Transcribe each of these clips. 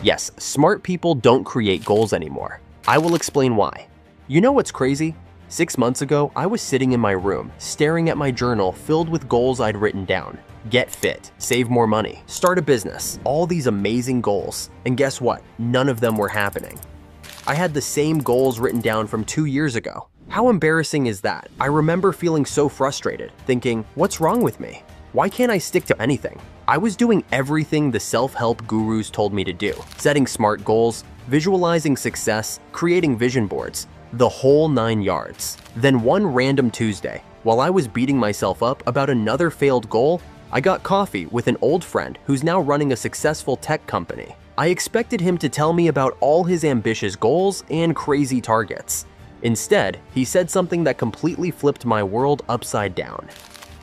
Yes, smart people don't create goals anymore. I will explain why. You know what's crazy? 6 months ago, I was sitting in my room, staring at my journal filled with goals I'd written down. Get fit, save more money, start a business, all these amazing goals. And guess what? None of them were happening. I had the same goals written down from 2 years ago. How embarrassing is that? I remember feeling so frustrated, thinking, what's wrong with me? Why can't I stick to anything? I was doing everything the self-help gurus told me to do, setting smart goals, visualizing success, creating vision boards, the whole 9 yards. Then one random Tuesday, while I was beating myself up about another failed goal, I got coffee with an old friend who's now running a successful tech company. I expected him to tell me about all his ambitious goals and crazy targets. Instead, he said something that completely flipped my world upside down.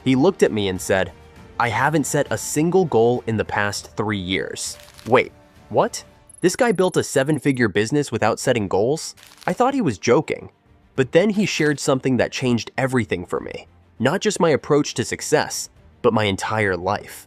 He looked at me and said, I haven't set a single goal in the past 3 years. Wait, what? This guy built a 7-figure business without setting goals? I thought he was joking. But then he shared something that changed everything for me. Not just my approach to success, but my entire life.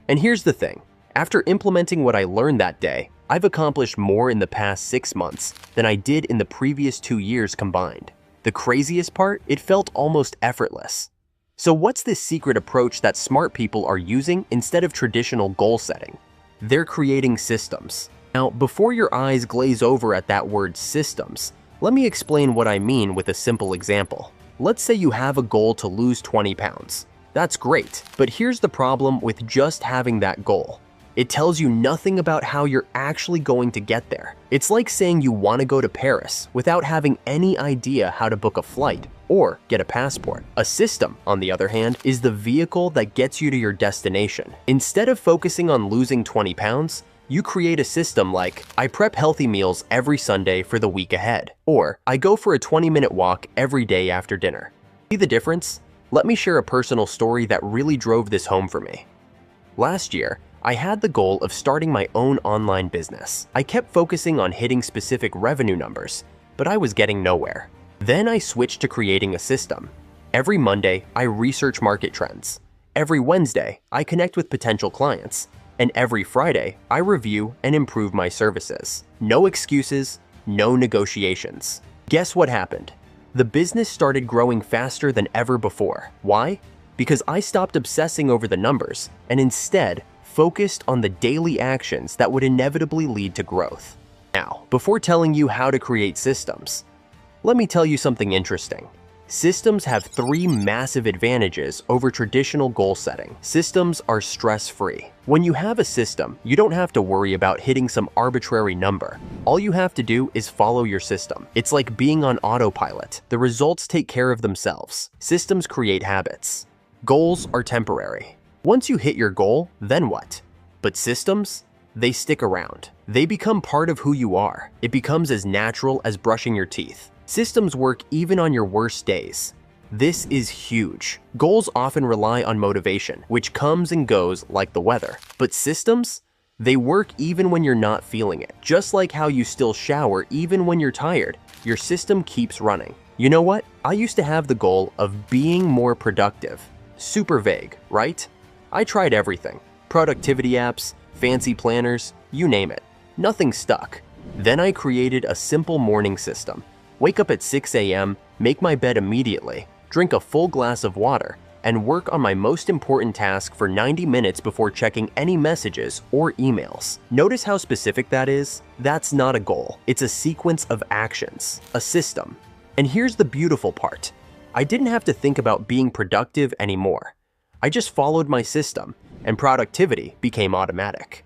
And here's the thing. After implementing what I learned that day, I've accomplished more in the past 6 months than I did in the previous 2 years combined. The craziest part, it felt almost effortless. So what's this secret approach that smart people are using instead of traditional goal setting? They're creating systems. Now, before your eyes glaze over at that word systems, let me explain what I mean with a simple example. Let's say you have a goal to lose 20 pounds. That's great, but here's the problem with just having that goal. It tells you nothing about how you're actually going to get there. It's like saying you want to go to Paris without having any idea how to book a flight or get a passport. A system, on the other hand, is the vehicle that gets you to your destination. Instead of focusing on losing 20 pounds, you create a system like, I prep healthy meals every Sunday for the week ahead, or I go for a 20-minute walk every day after dinner. See the difference? Let me share a personal story that really drove this home for me. Last year, I had the goal of starting my own online business. I kept focusing on hitting specific revenue numbers, but I was getting nowhere. Then I switched to creating a system. Every Monday, I research market trends. Every Wednesday, I connect with potential clients. And every Friday, I review and improve my services. No excuses, no negotiations. Guess what happened? The business started growing faster than ever before. Why? Because I stopped obsessing over the numbers and instead focused on the daily actions that would inevitably lead to growth. Now, before telling you how to create systems, let me tell you something interesting. Systems have 3 massive advantages over traditional goal setting. Systems are stress-free. When you have a system, you don't have to worry about hitting some arbitrary number. All you have to do is follow your system. It's like being on autopilot. The results take care of themselves. Systems create habits. Goals are temporary. Once you hit your goal, then what? But systems? They stick around. They become part of who you are. It becomes as natural as brushing your teeth. Systems work even on your worst days. This is huge. Goals often rely on motivation, which comes and goes like the weather. But systems? They work even when you're not feeling it. Just like how you still shower even when you're tired, your system keeps running. You know what? I used to have the goal of being more productive. Super vague, right? I tried everything. Productivity apps, fancy planners, you name it. Nothing stuck. Then I created a simple morning system. Wake up at 6 a.m., make my bed immediately, drink a full glass of water, and work on my most important task for 90 minutes before checking any messages or emails. Notice how specific that is? That's not a goal. It's a sequence of actions, a system. And here's the beautiful part. I didn't have to think about being productive anymore. I just followed my system, and productivity became automatic.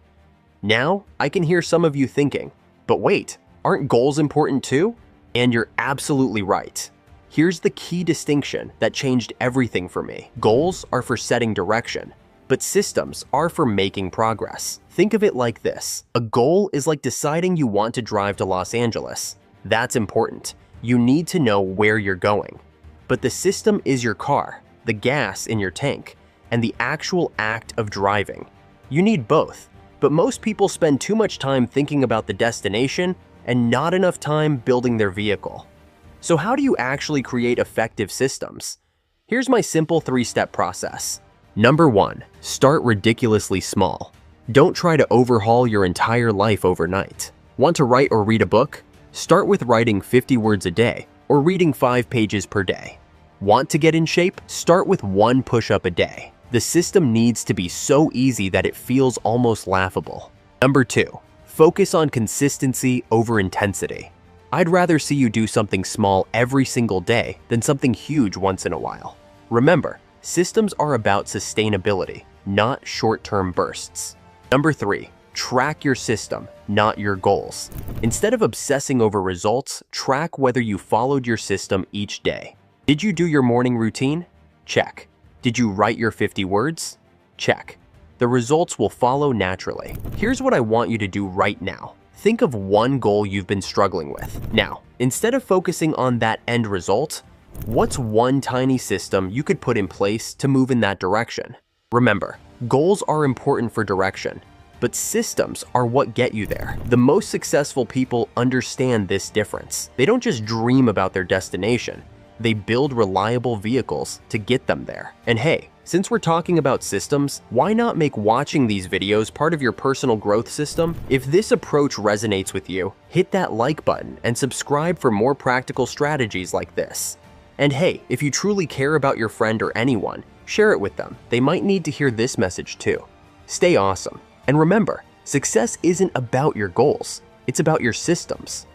Now, I can hear some of you thinking, but wait, aren't goals important too? And you're absolutely right. Here's the key distinction that changed everything for me. Goals are for setting direction, but systems are for making progress. Think of it like this. A goal is like deciding you want to drive to Los Angeles. That's important. You need to know where you're going. But the system is your car, the gas in your tank, and the actual act of driving. You need both, but most people spend too much time thinking about the destination and not enough time building their vehicle. So how do you actually create effective systems? Here's my simple 3-step process. Number 1, start ridiculously small. Don't try to overhaul your entire life overnight. Want to write or read a book? Start with writing 50 words a day or reading 5 pages per day. Want to get in shape? Start with 1 push-up a day. The system needs to be so easy that it feels almost laughable. Number 2, focus on consistency over intensity. I'd rather see you do something small every single day than something huge once in a while. Remember, systems are about sustainability, not short-term bursts. Number 3, track your system, not your goals. Instead of obsessing over results, track whether you followed your system each day. Did you do your morning routine? Check. Did you write your 50 words? Check. The results will follow naturally. Here's what I want you to do right now. Think of one goal you've been struggling with. Now, instead of focusing on that end result, what's one tiny system you could put in place to move in that direction? Remember, goals are important for direction, but systems are what get you there. The most successful people understand this difference. They don't just dream about their destination. They build reliable vehicles to get them there. And hey, since we're talking about systems, why not make watching these videos part of your personal growth system? If this approach resonates with you, hit that like button and subscribe for more practical strategies like this. And hey, if you truly care about your friend or anyone, share it with them. They might need to hear this message too. Stay awesome. And remember, success isn't about your goals. It's about your systems.